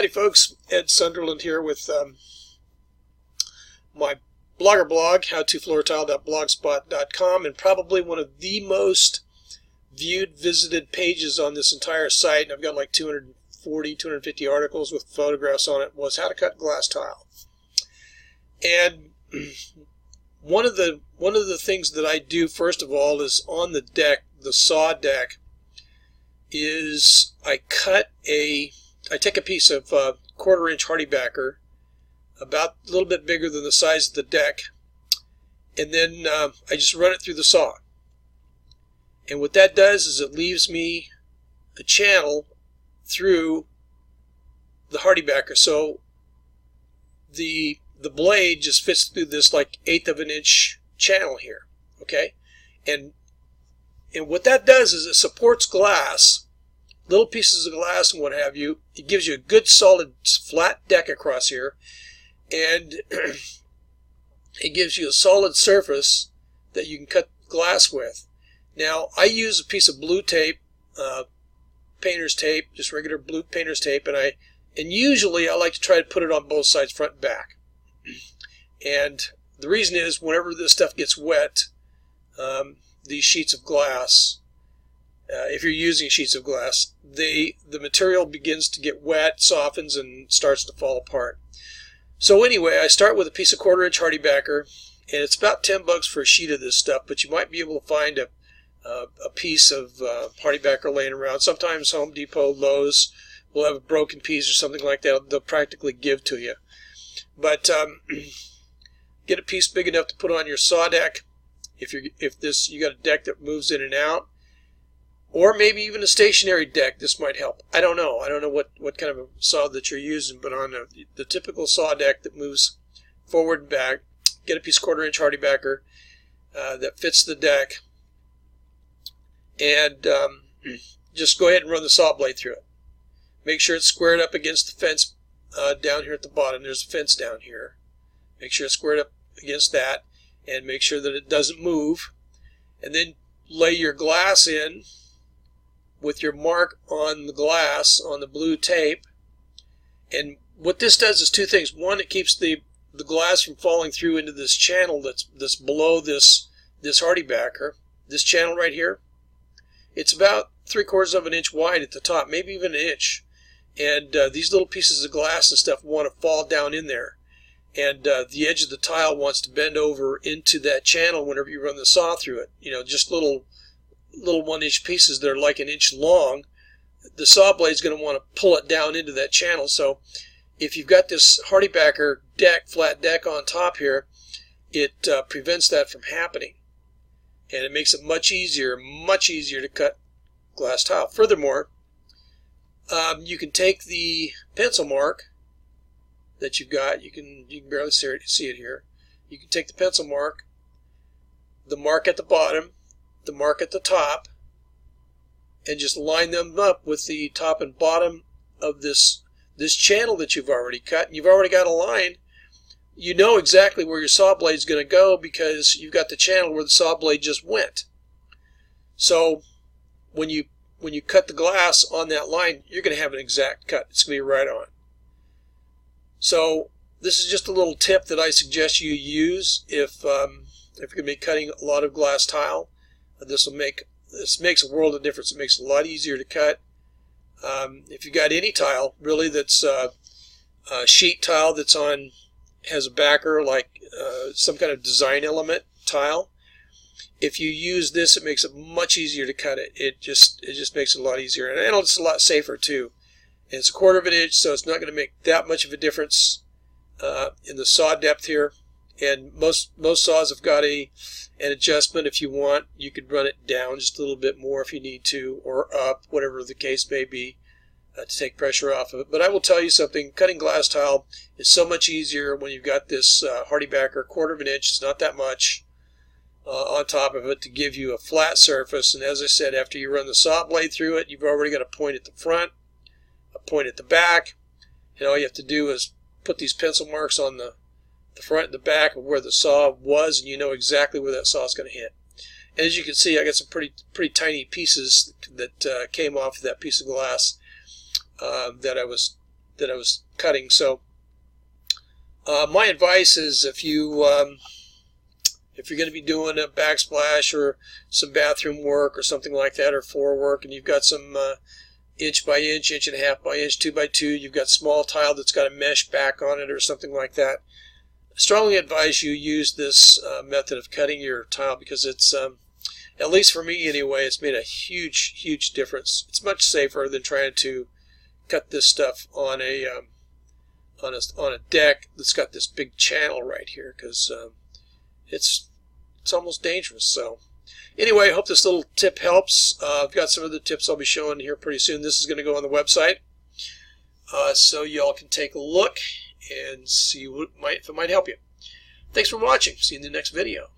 Howdy folks, Ed Sunderland here with my blogger blog, howtofloortile.blogspot.com, and probably one of the most viewed, visited pages on this entire site, and I've got like 240, 250 articles with photographs on it, was how to cut glass tile. And one of the things that I do first of all is on the deck, the saw deck, is I take a piece of 1/4 inch hardy backer, about a little bit bigger than the size of the deck, and then I just run it through the saw. And what that does is it leaves me a channel through the hardy backer, so the blade just fits through this like 1/8 of an inch channel here, okay? And what that does is it supports glass, little pieces of glass and what have you. It gives you a good solid flat deck across here, and it gives you a solid surface that you can cut glass with. Now I use a piece of blue tape, painter's tape, just regular blue painter's tape, and usually I like to try to put it on both sides, front and back. And the reason is whenever this stuff gets wet, these sheets of glass, if you're using sheets of glass, the material begins to get wet, softens, and starts to fall apart. So anyway, I start with a piece of 1/4 inch hardy backer, and it's about $10 for a sheet of this stuff, but you might be able to find a piece of hardy backer laying around. Sometimes Home Depot, Lowe's will have a broken piece or something like that. They'll practically give to you. But get a piece big enough to put on your saw deck. If you got a deck that moves in and out, or maybe even a stationary deck, this might help. I don't know what kind of a saw that you're using, but on the typical saw deck that moves forward and back, get a piece of 1/4 inch hardy backer that fits the deck, and just go ahead and run the saw blade through it. Make sure it's squared up against the fence down here at the bottom. There's a fence down here. Make sure it's squared up against that, and make sure that it doesn't move. And then lay your glass in with your mark on the glass on the blue tape. And what this does is two things. One, it keeps the glass from falling through into this channel that's below this hardy backer. This channel right here, it's about 3/4 of an inch wide at the top, maybe even an inch. And these little pieces of glass and stuff want to fall down in there. And the edge of the tile wants to bend over into that channel whenever you run the saw through it. You know, just little 1-inch pieces that are like an inch long. The saw blade is going to want to pull it down into that channel. So if you've got this hardy backer deck, flat deck on top here, it prevents that from happening, and it makes it much easier to cut glass tile. Furthermore, you can take the pencil mark that you've got. You can barely see it here. You can take the pencil mark, the mark at the bottom, the mark at the top, and just line them up with the top and bottom of this channel that you've already cut. And you've already got a line. You know exactly where your saw blade is going to go because you've got the channel where the saw blade just went. So when you cut the glass on that line, you're going to have an exact cut. It's going to be right on. So this is just a little tip that I suggest you use if you're going to be cutting a lot of glass tile. This makes a world of difference. It makes it a lot easier to cut. If you've got any tile really that's a sheet tile that's has a backer, like some kind of design element tile, if you use this, it makes it much easier to cut it. It just makes it a lot easier, and it's a lot safer too. And it's 1/4 of an inch, so it's not going to make that much of a difference in the saw depth here. And most saws have got an adjustment. If you want, you could run it down just a little bit more if you need to, or up, whatever the case may be, to take pressure off of it. But I will tell you something, cutting glass tile is so much easier when you've got this hardy backer, 1/4 of an inch, it's not that much, on top of it to give you a flat surface. And as I said, after you run the saw blade through it, you've already got a point at the front, a point at the back, and all you have to do is put these pencil marks on the front and the back of where the saw was, and you know exactly where that saw is going to hit. And as you can see, I got some pretty tiny pieces that came off of that piece of glass that that I was cutting. So my advice is if you're going to be doing a backsplash or some bathroom work or something like that, or floor work, and you've got some inch by inch, inch and a half by inch, 2 by 2, you've got small tile that's got a mesh back on it or something like that, I strongly advise you use this method of cutting your tile, because it's, at least for me anyway, it's made a huge difference. It's much safer than trying to cut this stuff on a deck that's got this big channel right here, because it's almost dangerous. So anyway, I hope this little tip helps. I've got some other tips I'll be showing here pretty soon. This is going to go on the website, so y'all can take a look and see if it might help you. Thanks for watching. See you in the next video.